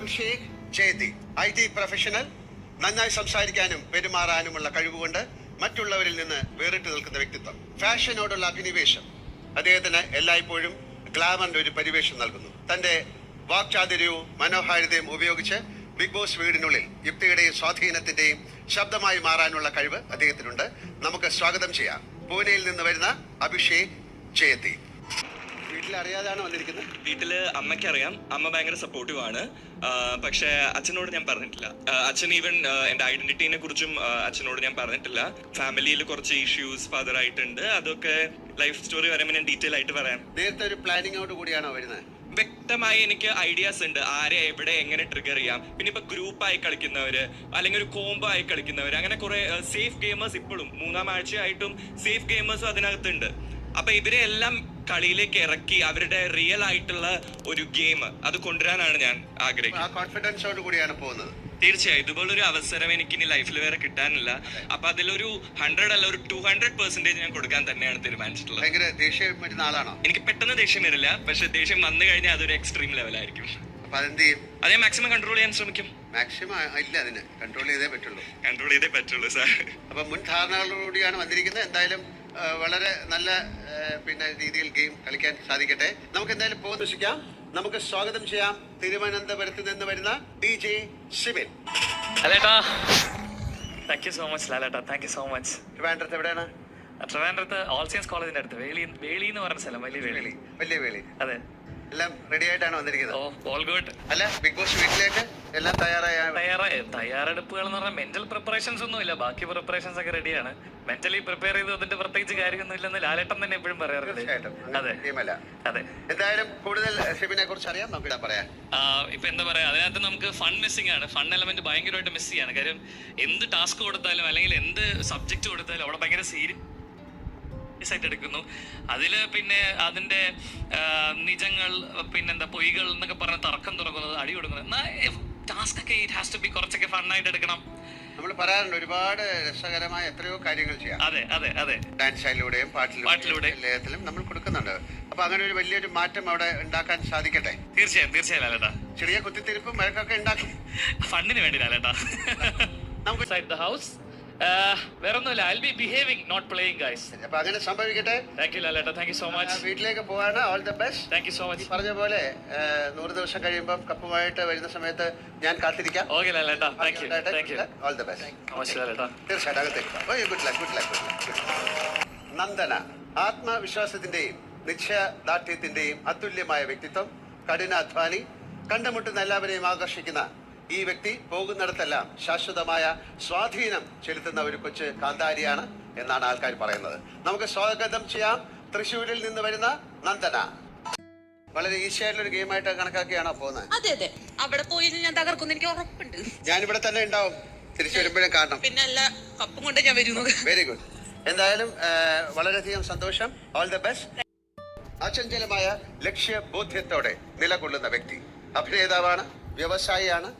Abhishek Jayathi IT professional. നന്നായി സംസാരിക്കാനും പെരുമാറാനുമുള്ള കഴിവുകൊണ്ട് മറ്റുള്ളവരിൽ നിന്ന് വേറിട്ട് നിൽക്കുന്ന വ്യക്തിത്വം. ഫാഷനോടുള്ള അഭിനിവേശം അദ്ദേഹത്തിന് എല്ലായ്പ്പോഴും ഗ്ലാമറിന്റെ ഒരു പരിവേഷം നൽകുന്നു. തന്റെ വാക്ചാതുര്യവും മനോഹാരിതയും ഉപയോഗിച്ച് ബിഗ് ബോസ് വീടിനുള്ളിൽ യുക്തിയുടെയും സ്വാധീനത്തിന്റെയും ശബ്ദമായി മാറാനുള്ള കഴിവ് അദ്ദേഹത്തിനുണ്ട്. നമുക്ക് സ്വാഗതം ചെയ്യാം പൂനെയിൽ നിന്ന് വരുന്ന അഭിഷേക് ജയതി. വീട്ടിൽ അറിയാതാണ് വന്നിരിക്കുന്നത്. വീട്ടില് അമ്മയ്ക്ക് അറിയാം, അമ്മ ഭയങ്കര സപ്പോർട്ടീവ് ആണ്. പക്ഷെ അച്ഛനോട് ഞാൻ പറഞ്ഞിട്ടില്ല. അച്ഛൻ ഈവൻ എന്റെ ഐഡന്റിറ്റിനെ കുറിച്ചും അച്ഛനോട് ഞാൻ പറഞ്ഞിട്ടില്ല. ഫാമിലിയിൽ കുറച്ച് ഇഷ്യൂസ് ഫാദർ ആയിട്ടുണ്ട്. അതൊക്കെ ലൈഫ് സ്റ്റോറി വരുമ്പോൾ ഞാൻ ഡീറ്റെയിൽ ആയിട്ട് പറയാം. നേരത്തെ ഒരു പ്ലാനിങ്ങോട് കൂടിയാണോ വരുന്നത്? വ്യക്തമായി എനിക്ക് ഐഡിയാസ് ഉണ്ട്, ആരെ എവിടെ എങ്ങനെ ട്രിഗർ ചെയ്യാം. പിന്നെ ഇപ്പൊ ഗ്രൂപ്പായി കളിക്കുന്നവര് അല്ലെങ്കിൽ ഒരു കോംബോ ആയി കളിക്കുന്നവര്, അങ്ങനെ കുറെ സേഫ് ഗെയിമേഴ്സ് ഇപ്പോഴും 3-ാം ആഴ്ചയായിട്ടും സേഫ് ഗെയിമേഴ്സും അതിനകത്തുണ്ട്. അപ്പൊ ഇവരെ എല്ലാം കളിയിലേക്ക് ഇറക്കി അവരുടെ റിയൽ ആയിട്ടുള്ള ഒരു ഗെയിം അത് കൊണ്ടുവരാനാണ് ഞാൻ ആഗ്രഹിക്കുന്നത്. കോൺഫിഡൻസോട് കൂടിയാണ് പോകുന്നത്. തീർച്ചയായും ഇതുപോലൊരു അവസരം എനിക്ക് ഇനി ലൈഫിൽ വേറെ കിട്ടാനില്ല. അപ്പൊ അതിലൊരു 100 അല്ല, ഒരു 200% ഞാൻ കൊടുക്കാൻ തന്നെയാണ് തീരുമാനിച്ചിട്ടുള്ളത്. ഭയങ്കര ദേഷ്യം വരുന്ന ആളാണോ? എനിക്ക് പെട്ടെന്ന് ദേഷ്യം വരില്ല, പക്ഷെ ദേഷ്യം വന്നു കഴിഞ്ഞാൽ അതൊരു എക്സ്ട്രീം ലെവലായിരിക്കും. അപ്പൊ അതെന്ത് ചെയ്യും? അതേ മാക്സിമം കൺട്രോൾ ചെയ്യാൻ ശ്രമിക്കും. മാക്സിമം ഇല്ല, അതിന് കൺട്രോൾ ചെയ്തേ പറ്റുള്ളൂ. സാർ. അപ്പൊ മുൻ ധാരണകളോടുകൂടിയാണ് വന്നിരിക്കുന്നത്. എന്തായാലും വളരെ നല്ല രീതിയിൽ ഗെയിം കളിക്കാൻ സാധിക്കട്ടെ. നമുക്ക് എന്തായാലും പോകാം. നമുക്ക് സ്വാഗതം ചെയ്യാം തിരുവനന്തപുരത്ത് നിന്ന് വരുന്ന DJ സിബിൻ. ലാലേട്ടാ, താങ്ക് യു സോ മച്ച്. ലാലേട്ടാ, താങ്ക് യു സോ മച്ച്. ട്രിവാൻഡ്രത്ത് എവിടെയാണ്? ട്രിവാൻഡ്രത്ത് ഓൾ സയൻസ് കോളേജിന്റെ അടുത്ത് വേളി എന്ന് പറഞ്ഞ സ്ഥലം. വലിയ വേളി. അതെ. എല്ലാം റെഡി ആയിട്ടാണ് വന്നിരിക്കുന്നത്. All good. അല്ല, ബിഗ് ബോസ് വീട്ടിലേക്ക് എല്ലാം തയ്യാറെടുപ്പുകൾ എന്ന് പറഞ്ഞാൽ മെന്റൽ പ്രിപ്പറേഷൻസ് ഒന്നും ഇല്ല. ബാക്കി പ്രിപ്പറേഷൻസ് ഒക്കെ റെഡിയാണ്. മെന്റലി പ്രിപ്പയർ ചെയ്ത് അതിന്റെ പ്രത്യേകിച്ച് കാര്യമൊന്നും ഇല്ലെന്ന് ലാലേട്ടൻ തന്നെ എപ്പോഴും പറയാറുണ്ട്. അതെ. എന്തായാലും കൂടുതൽ ഷിബിനെ കുറിച്ച് അറിയാം, നമുക്ക് പറയാം. ഇപ്പൊ എന്താ പറയാ, അതിനകത്ത് നമുക്ക് ഫൺ മിസ്സിംഗ് ആണ്. ഫൺ എലമെന്റ് ഭയങ്കരമായിട്ട് മിസ് ചെയ്യാണ്. കാര്യം എന്ത് ടാസ്ക് കൊടുത്താലും അല്ലെങ്കിൽ എന്ത് സബ്ജക്ട് കൊടുത്താലും അവിടെ ഭയങ്കര സീരിയസ് ആയിട്ട് എടുക്കുന്നു. അതില് പിന്നെ അതിന്റെ നിജങ്ങൾ, പിന്നെന്താ പൊയ്കൾ എന്നൊക്കെ പറഞ്ഞ തർക്കം തുടങ്ങുന്നത്, അടി കൊടുക്കുന്നത്, ടാസ്ക് ഒക്കെ ഇറ്റ് ഹാസ് ടു ബി കുറച്ചൊക്കെ ഫണ്ണായിട്ട് എടുക്കണം. നമ്മൾ പറയാറുണ്ട് ഒരുപാട് രസകരമായ എത്രയോ കാര്യങ്ങൾ ചെയ്യാം. അതെ. ഡാൻസിലൂടെയും പാട്ടിലൂടെയും എല്ലാത്തിലും നമ്മൾ കൊടുക്കുന്നുണ്ട്. അപ്പൊ അങ്ങനെ ഒരു വലിയൊരു മാറ്റം അവിടെ ഉണ്ടാക്കാൻ സാധിക്കട്ടെ. തീർച്ചയായും ലാലേട്ടാ. ചെറിയ കുത്തിത്തിരിപ്പും വഴക്കൊക്കെ ഉണ്ടാക്കും ഫണ്ടിന് വേണ്ടി ലാലേട്ടാ. നമുക്ക് ദ ഹൗസ് വേറൊന്നുമില്ല. I will be behaving, not playing guys. അപ്പൊ അങ്ങനെ സംഭവിക്കട്ടെ. താങ്ക് യു ലാലേട്ടാ, താങ്ക് യു സോ മച്ച്. വീട്ടിലേക്ക് പോവാണ്. All the best. Thank you so much. പറഞ്ഞ പോലെ 100 ദിവസം കഴിയുമ്പോൾ കപ്പുമായിട്ട് വരുന്ന സമയത്ത് ഞാൻ കാത്തിരിക്കാം. ഓക്കെ ലാലേട്ടാ, thank you. All the best. തീർച്ചയായിട്ടും അകത്തേക്ക് ഗുഡ് ലക്ക്. നന്ദന ആത്മവിശ്വാസത്തിന്റെയും നിശ്ചയദാർഢ്യത്തിന്റെയും അതുല്യമായ വ്യക്തിത്വം, കഠിനാധ്വാനി, കണ്ടുമുട്ടുന്ന എല്ലാവരെയും ആകർഷിക്കുന്ന ഈ വ്യക്തി പോകുന്നിടത്തെല്ലാം ശാശ്വതമായ സ്വാധീനം ചെലുത്തുന്ന ഒരു കൊച്ചു കാന്താരിയാണ് എന്നാണ് ആൾക്കാർ പറയുന്നത്. നമുക്ക് സ്വാഗതം ചെയ്യാം തൃശ്ശൂരിൽ നിന്ന് വരുന്ന നന്ദന. വളരെ ഈസി ആയിട്ടുള്ള ഒരു ഗെയിമായിട്ട് കണക്കാക്കിയാണോ പോകുന്നത്? അതെ. അവിടെ പോയി ഞാൻ തകർക്കുന്നു, എനിക്ക് ഉറപ്പുണ്ട്. ഞാനിവിടെ തന്നെ ഉണ്ടാവും, തിരിച്ചു വരുമ്പോഴും കാണണം. പിന്നെ അല്ല, കപ്പും കൊണ്ട് ഞാൻ വരുന്നു. Very good. എന്തായാലും വളരെയധികം സന്തോഷം. All the best. അചഞ്ചലമായ ലക്ഷ്യബോധ്യത്തോടെ നിലകൊള്ളുന്ന വ്യക്തി, അഭിനേതാവാണ്, വ്യവസായിയാണ്.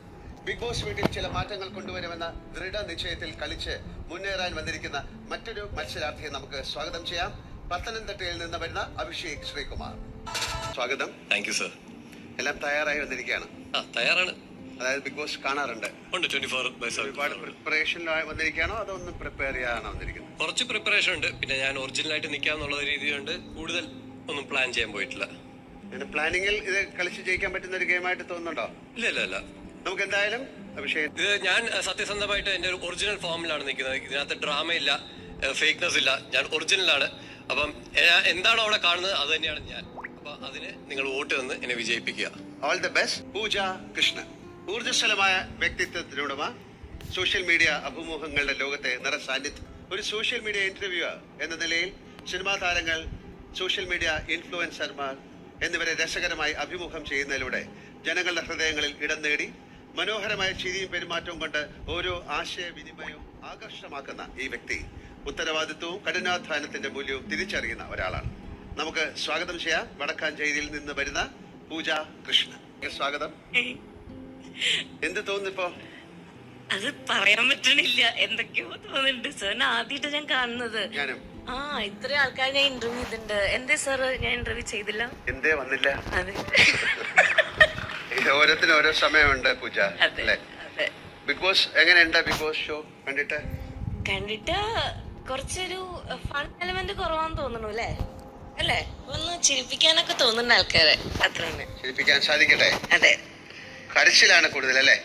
ബിഗ് ബോസ് വീട്ടിൽ ചില മാറ്റങ്ങൾ കൊണ്ടുവരുമെന്ന ദൃഢനിശ്ചയത്തിൽ കളിച്ച് മുന്നേറാൻ വന്നിരിക്കുന്ന മറ്റൊരു മത്സരാർത്ഥിയെ നമുക്ക് സ്വാഗതം ചെയ്യാം. പത്തനംതിട്ടയിൽ നിന്ന് വരുന്ന അഭിഷേക് ശ്രീകുമാർ. സ്വാഗതം. Thank you sir. എല്ലാം തയ്യാറായി വന്നിരിക്കുകയാണ്? തയ്യാറാണ്. അതായത് ബിഗ് ബോസ് കാണാറുണ്ട്? 24/7. ഒരുപാട് പ്രിപ്പറേഷനിലായി വന്നിരിക്കുകയാണോ അതോ ഒന്നും പ്രിപ്പയർ ചെയ്യാനാണോ വന്നിരിക്കുന്നത്? കുറച്ച് പ്രിപ്പറേഷൻ ഉണ്ട്. പിന്നെ ഞാൻ ഒറിജിനലായിട്ട് നിൽക്കാന്നുള്ള രീതിയുണ്ട്. കൂടുതൽ ഒന്നും പ്ലാൻ ചെയ്യാൻ പോയിട്ടില്ല. പ്ലാനിങ്ങിൽ ഇത് കളിച്ച് ജയിക്കാൻ പറ്റുന്ന ഒരു ഗെയിമായിട്ട് തോന്നുന്നുണ്ടോ? ഇല്ല. നമുക്ക് എന്തായാലും അഭിഷേക്, ഇത് ഞാൻ സത്യസന്ധമായിട്ട് എൻ്റെ ഒരു ഒറിജിനൽ ഫോമിലാണ് നിൽക്കുന്നത്. ഇതിനകത്ത് ഡ്രാമ ഇല്ല, ഫേക്ക്നെസ് ഇല്ല. ഞാൻ ഒറിജിനലാണ്. അപ്പം എന്താണോ അവിടെ കാണുന്നത് അത് തന്നെയാണ് ഞാൻ. അപ്പൊ അതിന് നിങ്ങൾ വോട്ട് തന്ന് എന്നെ വിജയിപ്പിക്കുക. All the best. Pooja Krishnan ഊർജ്ജസ്വലമായ വ്യക്തിത്വത്തിനുടമ, സോഷ്യൽ മീഡിയ അഭിമുഖങ്ങളുടെ ലോകത്തെ നിറസാന്നിധ്യം. ഒരു സോഷ്യൽ മീഡിയ ഇന്റർവ്യൂവർ എന്ന നിലയിൽ സിനിമാ താരങ്ങൾ, സോഷ്യൽ മീഡിയ ഇൻഫ്ലുവൻസർമാർ എന്നിവരെ രസകരമായി അഭിമുഖം ചെയ്യുന്നതിലൂടെ ജനങ്ങളുടെ ഹൃദയങ്ങളിൽ ഇടം നേടി മനോഹരമായ ചിരിയും പെരുമാറ്റവും കൊണ്ട് ഓരോ ആശയവിനിമയവും ആകർഷകമാക്കുന്ന ഈ വ്യക്തി ഉത്തരവാദിത്വവും കഠിനാധ്വാനത്തിന്റെ മൂല്യവും തിരിച്ചറിയുന്ന ഒരാളാണ്. നമുക്ക് സ്വാഗതം ചെയ്യാം വടക്കാഞ്ചേരിയിൽ നിന്ന് വരുന്ന പൂജ കൃഷ്ണൻ. സ്വാഗതം. എന്ത് തോന്നുന്നിപ്പോ? അത് പറയാൻ പറ്റണില്ല, എന്തൊക്കെയോ തോന്നുന്നുണ്ട് സാർ. ആദ്യമായിട്ട് ഞാൻ കാണുന്നത്. ഞാനും ഇത്ര ആൾക്കാർ ഞാൻ ഇന്റർവ്യൂ ചെയ്തിട്ടുണ്ട്. എന്തേ സാർ ഞാൻ ഇന്റർവ്യൂ ചെയ്തില്ല? എന്തേ വന്നില്ല? അതെ. ഓരോത്തിനും ഓരോ സമയമുണ്ട് പൂജ അതെ അല്ലേ? അതെ. ബിഗ് ബോസ് എങ്ങനെയുണ്ട്? ബിഗ് ബോസ് ഷോ കണ്ടിട്ട് കുറച്ചൊരു ഫൺ എലമെന്റ് കുറവാന്ന് തോന്നുന്നു അല്ലേ? അല്ലേ? ഒന്ന് ചിരിപ്പിക്കാനൊക്കെ തോന്നുന്ന ആൾക്കാരെ അത്ര തന്നെ. ചിരിപ്പിക്കാൻ സാധിക്കട്ടെ. അതെ. കരച്ചിലാണ് കൂടുതൽ അല്ലേ?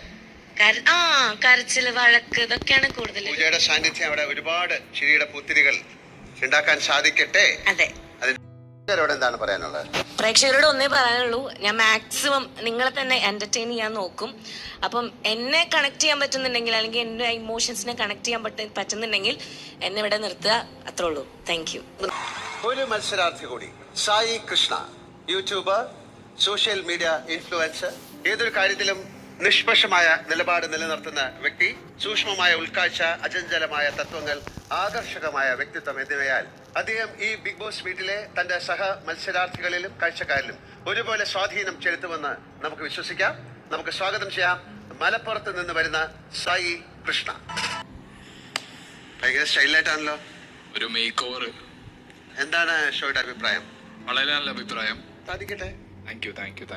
കരച്ചില്, വഴക്ക്, ഇതൊക്കെയാണ് കൂടുതൽ. പൂജയുടെ സാന്നിധ്യം അവിടെ ഒരുപാട് ചിരിയുടെ പുത്തിരികൾ ഉണ്ടാക്കാൻ സാധിക്കട്ടെ. അതെ. അതിനോട് എന്താണ് പറയാനുള്ളത്? പ്രേക്ഷകരോട് ഒന്നേ പറയാനുള്ളൂ, ഞാൻ മാക്സിമം നിങ്ങളെ തന്നെ എന്റർടൈൻ ചെയ്യാൻ നോക്കും. അപ്പം എന്നെ കണക്ട് ചെയ്യാൻ പറ്റുന്നുണ്ടെങ്കിൽ, അല്ലെങ്കിൽ എന്റെ ഇമോഷൻസിനെ കണക്ട് ചെയ്യാൻ പറ്റുന്നുണ്ടെങ്കിൽ എന്നെ ഇവിടെ നിർത്തുക. അത്രേ ഉള്ളൂ. Thank you. ഒരു മത്സരാർത്ഥി കൂടി, Sai Krishna, YouTuber, social media influencer, ഏതൊരു കാര്യത്തിലും നിഷ്പക്ഷമായ നിലപാട് നിലനിർത്തുന്ന വ്യക്തി, സൂക്ഷ്മമായ ഉൾക്കാഴ്ച, അചഞ്ചലമായ തത്വങ്ങൾ, ആകർഷകമായ വ്യക്തിത്വം എന്നിവയാൽ അദ്ദേഹം ഈ ബിഗ് ബോസ് വീട്ടിലെ തന്റെ സഹ മത്സരാർത്ഥികളിലും കാഴ്ചക്കാരിലും ഒരുപോലെ സ്വാധീനം ചെലുത്തുമെന്ന് നമുക്ക് വിശ്വസിക്കാം. നമുക്ക് സ്വാഗതം ചെയ്യാം മലപ്പുറത്ത് നിന്ന് വരുന്ന സായി കൃഷ്ണ. ഭയങ്കര സ്റ്റൈലായിട്ടാണല്ലോ. ഒരു മേക്ക് ഓവർ. എന്താണ് ഷോയുടെ അഭിപ്രായം? വളരെ നല്ല അഭിപ്രായം. സാധിക്കട്ടെ. Thank you.